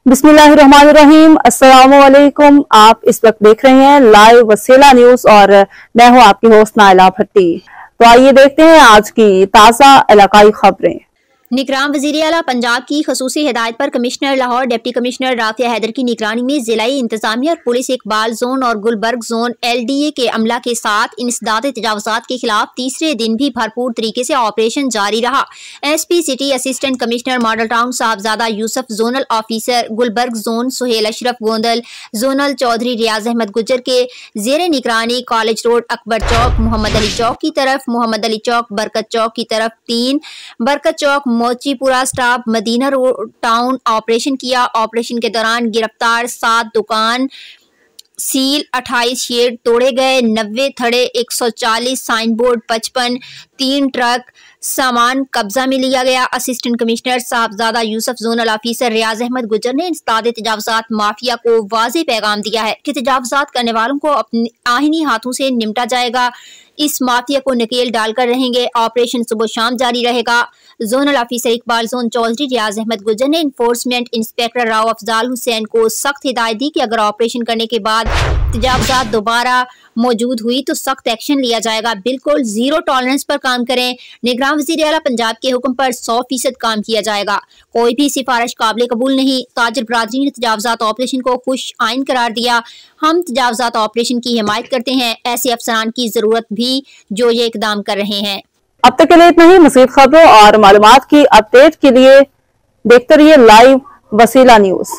बिस्मिल्लाहिर्रहमानिर्रहीम। अस्सलामुअलैकुम। आप इस वक्त देख रहे हैं लाइव वसीला न्यूज और मैं हूं आपकी होस्ट नाइला भट्टी। तो आइए देखते हैं आज की ताज़ा इलाकाई खबरें। निगरान वज़ीर आला पंजाब की खसूसी हिदायत पर commissioner Lahore deputy commissioner Rafia Haider की निगरानी में जिलाई इंतजामिया और पुलिस इकबाल जोन और गुलबर्ग जोन LDA के अमला के साथ इंसदाद तजावुज़ात के खिलाफ तीसरे दिन भी भरपूर तरीके से ऑपरेशन जारी रहा। SP city assistant commissioner model town Sahibzada Yousuf, zonal officer Gulberg zone Suhail Ashraf Gondal, zonal Chaudhry Riaz Ahmed Gujjar के जेर निगरानी कॉलेज रोड अकबर चौक, मोहम्मद अली चौक की तरफ, मोहम्मद अली चौक बरकत चौक की तरफ 3, Barkat Chowk Mochipura staff Madina road town operation किया। ऑपरेशन के दौरान गिरफ्तार 7 दुकान सील, 28 शेड तोड़े गए, 90 थड़े, 140 साइन बोर्ड, 55 3 ट्रक सामान कब्जा में लिया गया। Assistant commissioner Sahibzada Yousuf, zonal officer Riaz Ahmed Gujjar ने इंसदाद तजावुज़ात माफिया को वाज़ेह पैगाम दिया है कि तजावुज़ात करने वालों को अपने आहिनी हाथों से निपटा जाएगा। इस माफिया को नकेल डालकर रहेंगे। ऑपरेशन सुबह शाम जारी रहेगा। Zonal officer Iqbal zone Chaudhry Riaz Ahmed Gujjar ने इन्फोर्समेंट इंस्पेक्टर राव अफजाल हुसैन को सख्त हिदायत दी कि अगर ऑपरेशन करने के बाद तजावुज़ात दोबारा मौजूद हुई तो सख्त एक्शन लिया जाएगा। बिल्कुल जीरो टॉलरेंस पर काम करें। निगरान वज़ीर आला पंजाब के हुक्म पर 100% काम किया जाएगा। कोई भी सिफारिश काबिल कबूल नहीं। ताजर बरादरी ने तजावुज़ात ऑपरेशन को खुश आइन करार दिया। हम तजावुज़ात ऑपरेशन की हिमायत करते हैं। ऐसे अफसरान की जरूरत भी जो ये इकदाम कर रहे हैं। अब तक के लिए इतना ही। मज़ीद खबरों और मालूमात की अपडेट के लिए देखते रहिए लाइव वसीला न्यूज।